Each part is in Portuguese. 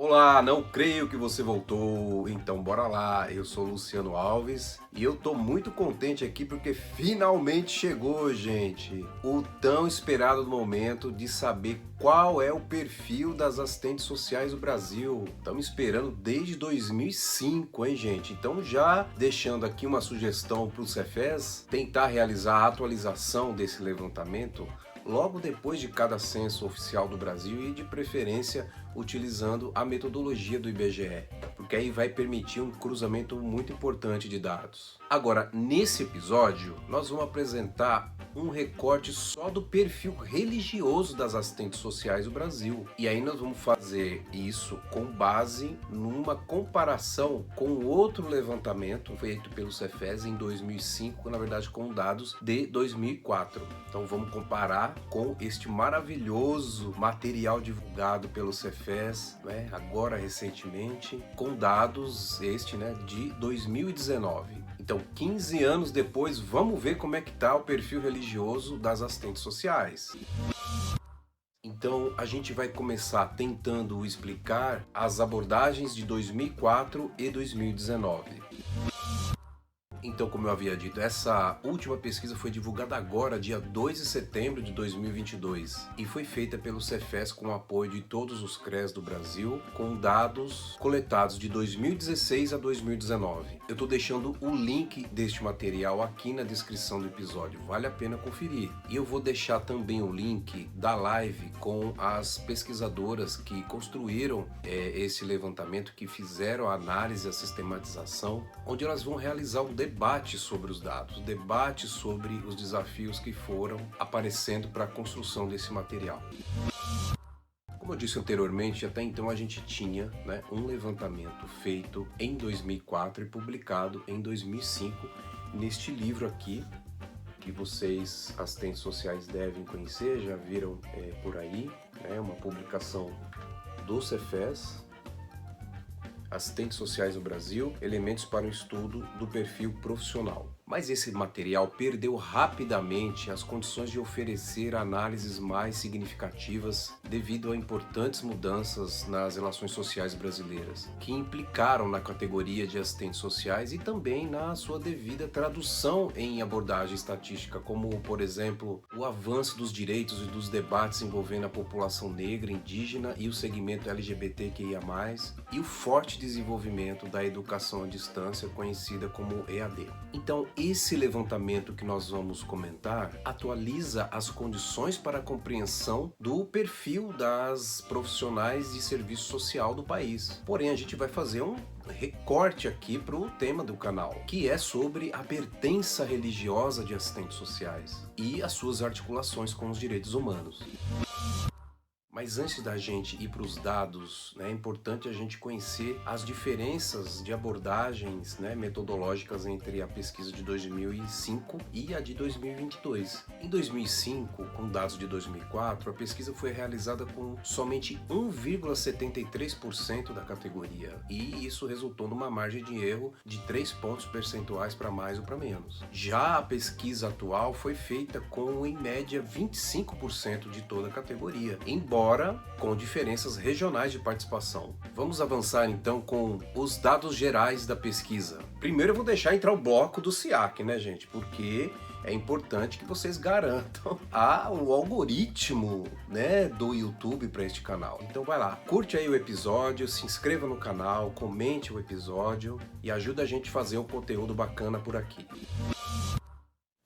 Olá, não creio que você voltou. Então bora lá. Eu sou Luciano Alves e eu tô muito contente aqui porque finalmente chegou, gente, o tão esperado momento de saber qual é o perfil das assistentes sociais do Brasil. Estamos esperando desde 2005, hein, gente? Então já deixando aqui uma sugestão para o Cefes tentar realizar a atualização desse levantamento logo depois de cada censo oficial do Brasil e de preferência utilizando a metodologia do IBGE, porque aí vai permitir um cruzamento muito importante de dados. Agora, nesse episódio, nós vamos apresentar um recorte só do perfil religioso das assistentes sociais do Brasil. E aí nós vamos fazer isso com base numa comparação com outro levantamento feito pelo Cefes em 2005, na verdade com dados de 2004. Então vamos comparar com este maravilhoso material divulgado pelo Cefes, agora recentemente, com dados de 2019. Então, 15 anos depois, vamos ver como é que está o perfil religioso das assistentes sociais. Então, a gente vai começar tentando explicar as abordagens de 2004 e 2019. Então, como eu havia dito, essa última pesquisa foi divulgada agora, dia 2 de setembro de 2022, e foi feita pelo Cefes com o apoio de todos os CREs do Brasil, com dados coletados de 2016 a 2019. Eu estou deixando o link deste material aqui na descrição do episódio, vale a pena conferir. E eu vou deixar também o link da live com as pesquisadoras que construíram esse levantamento, que fizeram a análise, a sistematização, onde elas vão realizar um debate sobre os dados, debate sobre os desafios que foram aparecendo para a construção desse material. Como eu disse anteriormente, até então a gente tinha um levantamento feito em 2004 e publicado em 2005 neste livro aqui, que vocês, assistentes sociais, devem conhecer, já viram por aí, uma publicação do Cefes, Assistentes Sociais no Brasil, elementos para o estudo do perfil profissional. Mas esse material perdeu rapidamente as condições de oferecer análises mais significativas devido a importantes mudanças nas relações sociais brasileiras, que implicaram na categoria de assistentes sociais e também na sua devida tradução em abordagem estatística, como, por exemplo, o avanço dos direitos e dos debates envolvendo a população negra, indígena e o segmento LGBTQIA+, e o forte desenvolvimento da educação à distância, conhecida como EAD. Então, esse levantamento que nós vamos comentar atualiza as condições para a compreensão do perfil das profissionais de serviço social do país. Porém, a gente vai fazer um recorte aqui para o tema do canal, que é sobre a pertença religiosa de assistentes sociais e as suas articulações com os direitos humanos. Mas antes da gente ir para os dados, é importante a gente conhecer as diferenças de abordagens metodológicas entre a pesquisa de 2005 e a de 2022. Em 2005, com dados de 2004, a pesquisa foi realizada com somente 1,73% da categoria, e isso resultou numa margem de erro de 3 pontos percentuais para mais ou para menos. Já a pesquisa atual foi feita com, em média, 25% de toda a categoria, embora com diferenças regionais de participação. Vamos avançar então com os dados gerais da pesquisa. Primeiro eu vou deixar entrar o bloco do SIAC, gente? Porque é importante que vocês garantam o algoritmo do YouTube para este canal. Então vai lá, curte aí o episódio, se inscreva no canal, comente o episódio e ajuda a gente a fazer um conteúdo bacana por aqui.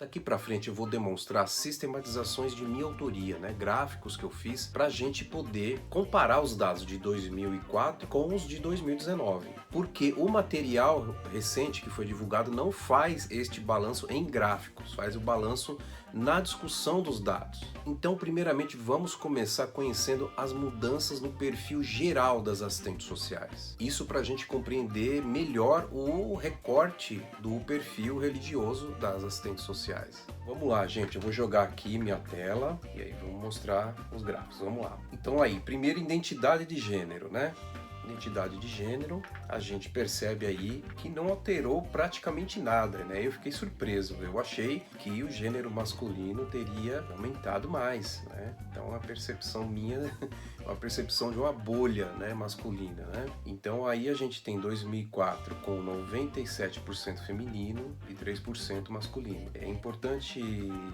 Daqui para frente eu vou demonstrar sistematizações de minha autoria, gráficos que eu fiz para a gente poder comparar os dados de 2004 com os de 2019. Porque o material recente que foi divulgado não faz este balanço em gráficos, faz o balanço na discussão dos dados. Então, primeiramente, vamos começar conhecendo as mudanças no perfil geral das assistentes sociais. Isso para a gente compreender melhor o recorte do perfil religioso das assistentes sociais. Vamos lá, gente, eu vou jogar aqui minha tela e aí vamos mostrar os gráficos. Vamos lá. Então aí, primeiro, identidade de gênero, Identidade de gênero, a gente percebe aí que não alterou praticamente nada, Eu fiquei surpreso, eu achei que o gênero masculino teria aumentado mais, Então a percepção minha uma percepção de uma bolha, né, masculina, né? Então aí a gente tem 2004 com 97% feminino e 3% masculino. É importante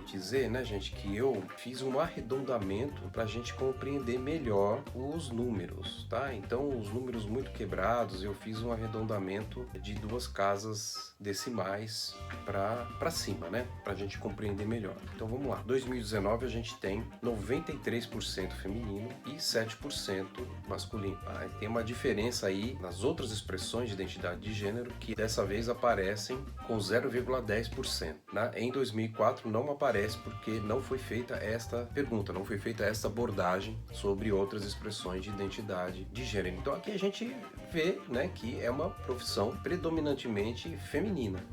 dizer, né, gente, que eu fiz um arredondamento para a gente compreender melhor os números, tá? Então os números muito quebrados, eu fiz um arredondamento de 2 casas decimais para cima, né? Para a gente compreender melhor. Então vamos lá. 2019 a gente tem 93% feminino e 7% masculino. Tem uma diferença aí nas outras expressões de identidade de gênero que dessa vez aparecem com 0,10%. Em 2004 não aparece porque não foi feita esta pergunta, não foi feita esta abordagem sobre outras expressões de identidade de gênero. Então aqui a gente vê, né, que é uma profissão predominantemente feminina.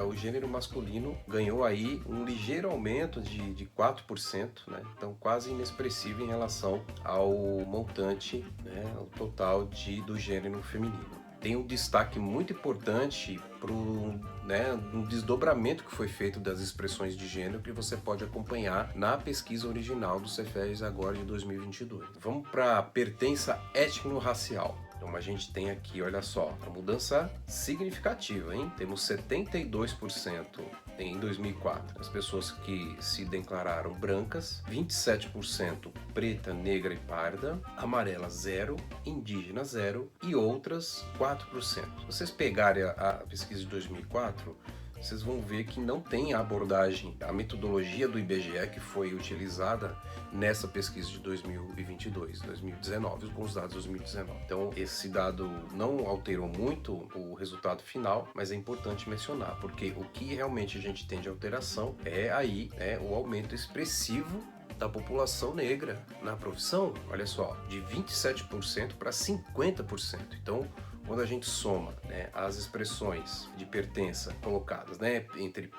O gênero masculino ganhou aí um ligeiro aumento de 4%, né? Então quase inexpressivo em relação ao montante, né, ao total do gênero feminino. Tem um destaque muito importante para um desdobramento que foi feito das expressões de gênero que você pode acompanhar na pesquisa original do Cefes agora de 2022. Vamos para a pertença étnico-racial. Então a gente tem aqui, olha só, a mudança significativa, hein? Temos 72% em 2004, as pessoas que se declararam brancas, 27% preta, negra e parda, amarela 0, indígena 0 e outras 4%. Se vocês pegarem a pesquisa de 2004, vocês vão ver que não tem a abordagem, a metodologia do IBGE que foi utilizada nessa pesquisa de 2019, com os dados de 2019. Então, esse dado não alterou muito o resultado final, mas é importante mencionar, porque o que realmente a gente tem de alteração é aí, o aumento expressivo da população negra na profissão, olha só, de 27% para 50%. Então, quando a gente soma, né, as expressões de pertença colocadas, né, entre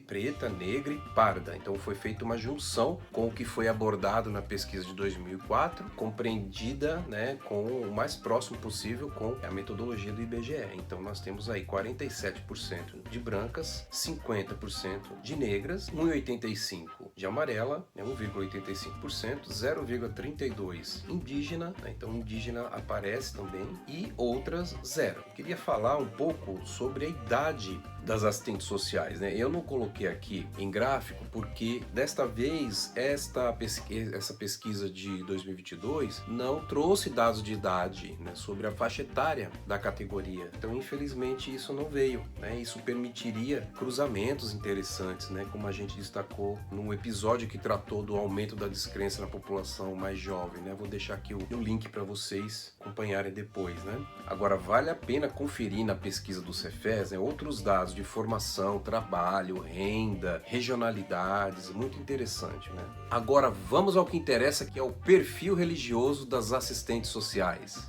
preta, negra e parda, então foi feita uma junção com o que foi abordado na pesquisa de 2004, compreendida, né, com o mais próximo possível com a metodologia do IBGE. Então nós temos aí 47% de brancas, 50% de negras, 1,85% de amarela, 1,85%, 0,32% indígena, né, então indígena aparece também, e outras 0. Eu queria falar um pouco sobre a idade das assistentes sociais, né? Eu não coloquei aqui em gráfico porque desta vez essa pesquisa de 2022 não trouxe dados de idade, né, sobre a faixa etária da categoria. Então, infelizmente, isso não veio, né? Isso permitiria cruzamentos interessantes, né? Como a gente destacou num episódio que tratou do aumento da descrença na população mais jovem, né? Vou deixar aqui o link para vocês acompanharem depois, né? Agora, vale a pena conferir na pesquisa do Cefes, né, outros dados de formação, trabalho, renda, regionalidades, muito interessante, né? Agora vamos ao que interessa, que é o perfil religioso das assistentes sociais.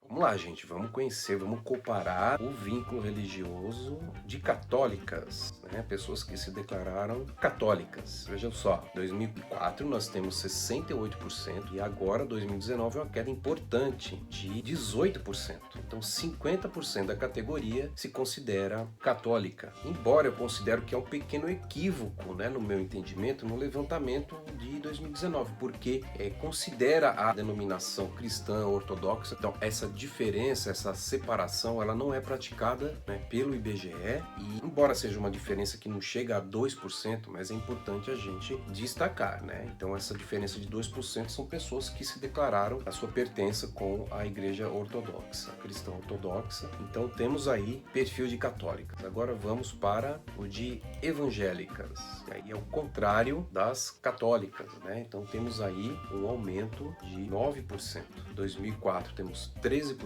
Vamos lá, gente, vamos conhecer, vamos comparar o vínculo religioso de católicas, né? Pessoas que se declararam católicas. Vejam só, 2004 nós temos 68% e agora 2019 é uma queda importante de 18%. Então 50% da categoria se considera católica. Embora eu considero que é um pequeno equívoco, né, no meu entendimento, no levantamento de 2019, porque considera a denominação cristã ortodoxa. Então essa diferença, essa separação, ela não é praticada, né, pelo IBGE, e embora seja uma diferença que não chega a 2%, mas é importante a gente destacar, né? Então essa diferença de 2% são pessoas que se declararam a sua pertença com a igreja ortodoxa, cristã ortodoxa. Então temos aí perfil de católicas. Agora vamos para o de evangélicas. E aí é o contrário das católicas, né? Então temos aí um aumento de 9%. 2004 temos 13%,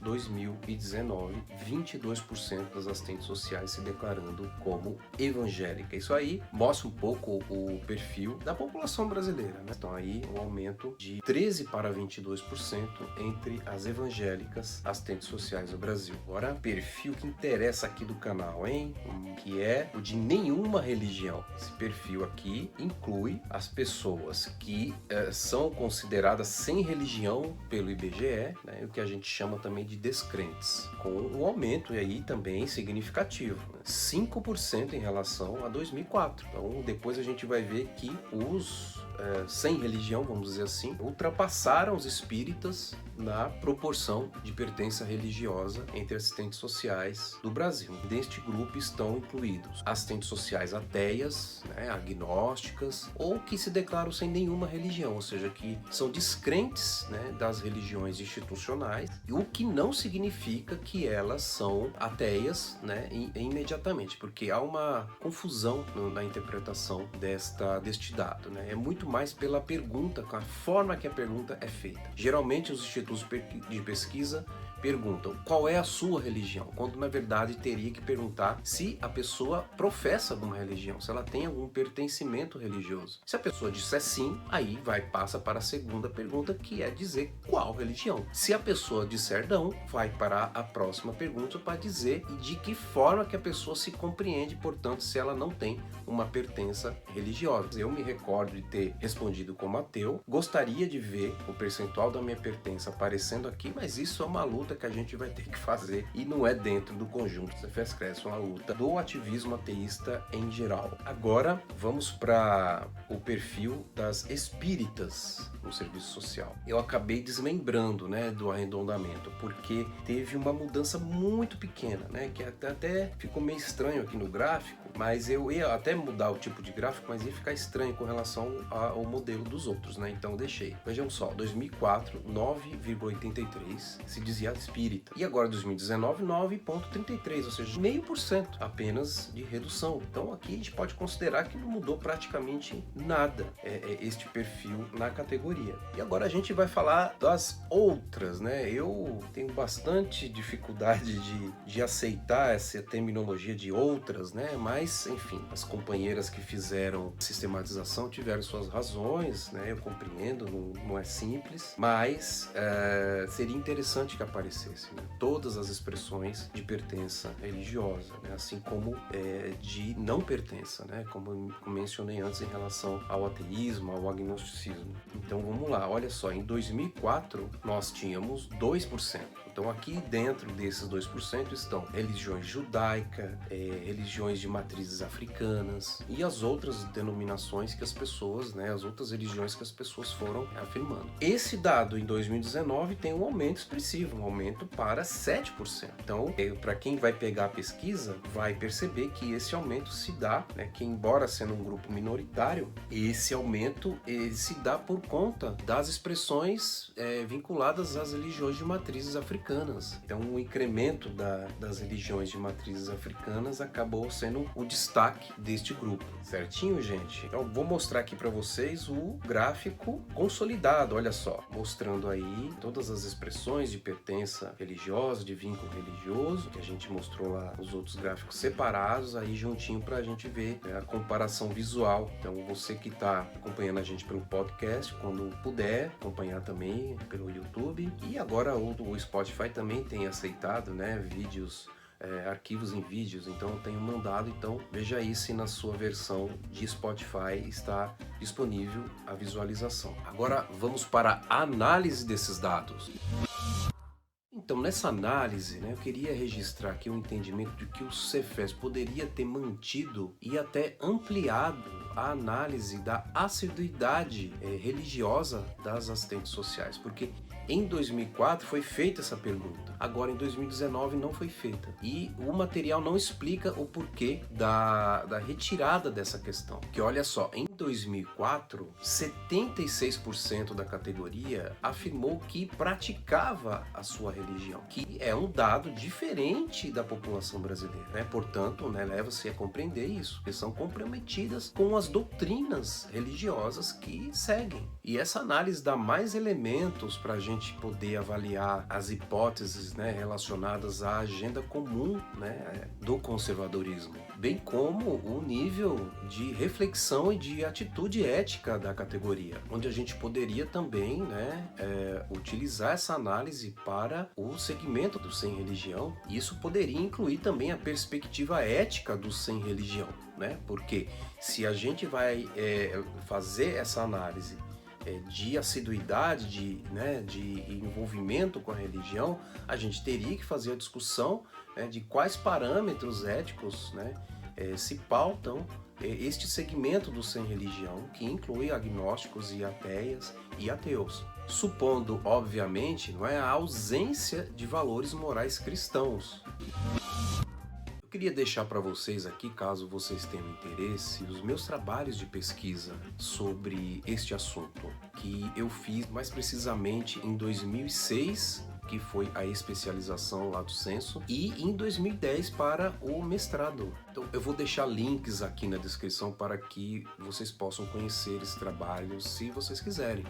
2019 22% das assistentes sociais se declarando como evangélica. Isso aí mostra um pouco o perfil da população brasileira, né? Então aí um aumento de 13 para 22% entre as evangélicas assistentes sociais do Brasil. Agora, perfil que interessa aqui do canal, hein? Que é o de nenhuma religião. Esse perfil aqui inclui as pessoas que são consideradas sem religião pelo IBGE, né? O que a gente chama também de descrentes, com um aumento aí também significativo, né? 5% em relação a 2004. Então depois a gente vai ver que os sem religião, vamos dizer assim, ultrapassaram os espíritas na proporção de pertença religiosa entre assistentes sociais do Brasil. Neste grupo estão incluídos assistentes sociais ateias, né, agnósticas, ou que se declaram sem nenhuma religião, ou seja, que são descrentes, né, das religiões institucionais, o que não significa que elas são ateias, né, imediatamente, porque há uma confusão na interpretação deste dado, né? É muito mais pela pergunta, com a forma que a pergunta é feita. Geralmente os institutos de pesquisa perguntam qual é a sua religião, quando na verdade teria que perguntar se a pessoa professa alguma religião, se ela tem algum pertencimento religioso. Se a pessoa disser sim, aí passa para a segunda pergunta, que é dizer qual religião. Se a pessoa disser não, vai para a próxima pergunta para dizer de que forma que a pessoa se compreende, portanto, se ela não tem uma pertença religiosa. Eu me recordo de ter respondido como ateu, gostaria de ver o percentual da minha pertença aparecendo aqui, mas isso é uma luta que a gente vai ter que fazer e não é dentro do conjunto Cefes Cresce, é uma luta do ativismo ateísta em geral. Agora vamos para o perfil das espíritas no serviço social. Eu acabei desmembrando, né, do arredondamento, porque teve uma mudança muito pequena, né, que até ficou meio estranho aqui no gráfico, mas eu ia até mudar o tipo de gráfico, mas ia ficar estranho com relação ao modelo dos outros, né? Então deixei. Vejam só, 2004, 9,83 se dizia espírita. E agora 2019, 9,33, ou seja, 0,5% apenas de redução. Então aqui a gente pode considerar que não mudou praticamente nada este perfil na categoria. E agora a gente vai falar das outras, né? Eu tenho bastante dificuldade de aceitar essa terminologia de outras, né? Mas, enfim, as companheiras que fizeram sistematização tiveram suas razões, né? Eu compreendo, não é simples, mas seria interessante que aparecesse, né? Todas as expressões de pertença religiosa, né? Assim como de não pertença, né? Como eu mencionei antes em relação ao ateísmo, ao agnosticismo. Então vamos lá, olha só, em 2004 nós tínhamos 2%. Então aqui dentro desses 2% estão religiões judaica, religiões de matrizes africanas e as outras denominações que as pessoas, né, as outras religiões que as pessoas foram afirmando. Esse dado em 2019 tem um aumento expressivo, um aumento para 7%. Então, para quem vai pegar a pesquisa, vai perceber que esse aumento se dá, né, que embora sendo um grupo minoritário, esse aumento se dá por conta das expressões vinculadas às religiões de matrizes africanas. Então, o incremento das religiões de matrizes africanas acabou sendo o destaque deste grupo. Certinho, gente? Então, vou mostrar aqui para vocês o gráfico consolidado, olha só, mostrando aí todas as expressões de pertença religiosa, de vínculo religioso, que a gente mostrou lá os outros gráficos separados, aí juntinho para a gente ver, né, a comparação visual. Então, você que está acompanhando a gente pelo podcast, quando puder, acompanhar também pelo YouTube. E agora o Spotify também tem aceitado, né, vídeos, arquivos em vídeos, então eu tenho mandado, então veja aí se na sua versão de Spotify está disponível a visualização. Agora vamos para a análise desses dados. Então, nessa análise, né, eu queria registrar aqui um entendimento de que o Cefes poderia ter mantido e até ampliado a análise da assiduidade religiosa das assistentes sociais, porque em 2004 foi feita essa pergunta, agora em 2019 não foi feita. E o material não explica o porquê da retirada dessa questão. Que olha só, em 2004, 76% da categoria afirmou que praticava a sua religião, que é um dado diferente da população brasileira, né? Portanto, né, leva-se a compreender isso, que são comprometidas com as doutrinas religiosas que seguem. E essa análise dá mais elementos para a gente poder avaliar as hipóteses, né, relacionadas à agenda comum, né, do conservadorismo, bem como o nível de reflexão e de atitude ética da categoria, onde a gente poderia também, né, utilizar essa análise para o segmento do sem religião. Isso poderia incluir também a perspectiva ética do sem religião, né? Porque se a gente vai fazer essa análise de assiduidade, de envolvimento com a religião, a gente teria que fazer a discussão, né, de quais parâmetros éticos, né, se pautam este segmento do sem religião, que inclui agnósticos e ateias e ateus, supondo, obviamente, não é, a ausência de valores morais cristãos. Eu queria deixar para vocês aqui, caso vocês tenham interesse, os meus trabalhos de pesquisa sobre este assunto, que eu fiz mais precisamente em 2006, que foi a especialização lato sensu, e em 2010 para o mestrado. Então eu vou deixar links aqui na descrição para que vocês possam conhecer esse trabalho se vocês quiserem.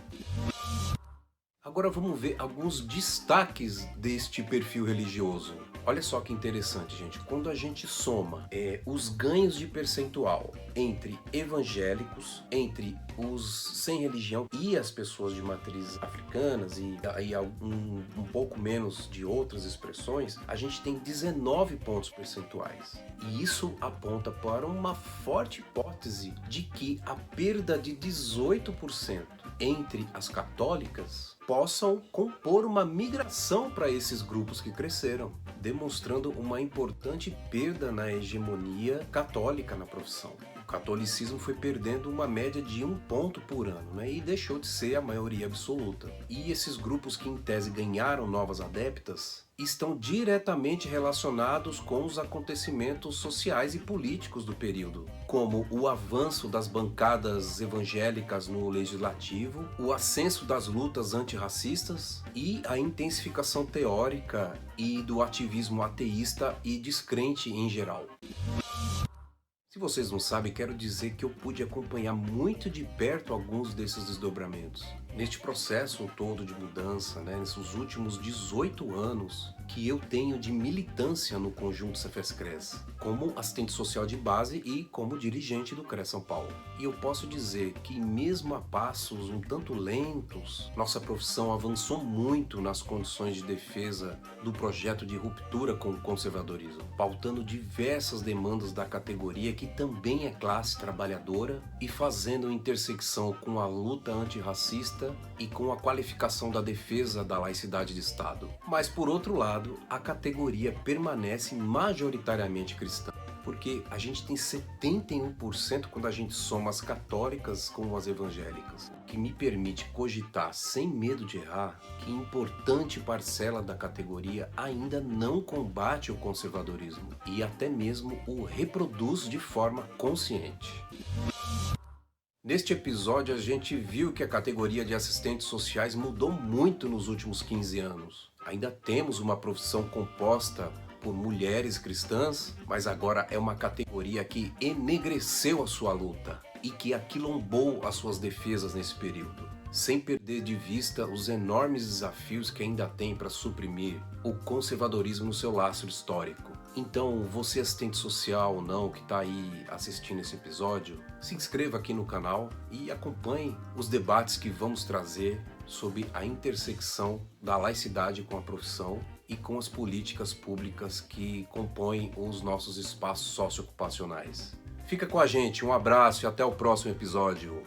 Agora vamos ver alguns destaques deste perfil religioso. Olha só que interessante, gente. Quando a gente soma os ganhos de percentual entre evangélicos, entre os sem religião e as pessoas de matrizes africanas e aí um pouco menos de outras expressões, a gente tem 19 pontos percentuais. E isso aponta para uma forte hipótese de que a perda de 18% entre as católicas possam compor uma migração para esses grupos que cresceram, demonstrando uma importante perda na hegemonia católica na profissão. O catolicismo foi perdendo uma média de 1 ponto por ano, né, e deixou de ser a maioria absoluta. E esses grupos que em tese ganharam novas adeptas estão diretamente relacionados com os acontecimentos sociais e políticos do período, como o avanço das bancadas evangélicas no legislativo, o ascenso das lutas antirracistas e a intensificação teórica e do ativismo ateísta e descrente em geral. Se vocês não sabem, quero dizer que eu pude acompanhar muito de perto alguns desses desdobramentos. Neste processo todo de mudança, nesses últimos 18 anos que eu tenho de militância no conjunto Cefes-Cres, como assistente social de base e como dirigente do CRES São Paulo. E eu posso dizer que mesmo a passos um tanto lentos, nossa profissão avançou muito nas condições de defesa do projeto de ruptura com o conservadorismo, pautando diversas demandas da categoria que também é classe trabalhadora e fazendo intersecção com a luta antirracista e com a qualificação da defesa da laicidade de Estado. Mas, por outro lado, a categoria permanece majoritariamente cristã, porque a gente tem 71% quando a gente soma as católicas com as evangélicas, o que me permite cogitar, sem medo de errar, que importante parcela da categoria ainda não combate o conservadorismo e até mesmo o reproduz de forma consciente. Neste episódio a gente viu que a categoria de assistentes sociais mudou muito nos últimos 15 anos. Ainda temos uma profissão composta por mulheres cristãs, mas agora é uma categoria que enegreceu a sua luta e que aquilombou as suas defesas nesse período, sem perder de vista os enormes desafios que ainda tem para suprimir o conservadorismo no seu lastro histórico. Então, você assistente social ou não que está aí assistindo esse episódio, se inscreva aqui no canal e acompanhe os debates que vamos trazer sobre a intersecção da laicidade com a profissão e com as políticas públicas que compõem os nossos espaços socioocupacionais. Fica com a gente, um abraço e até o próximo episódio.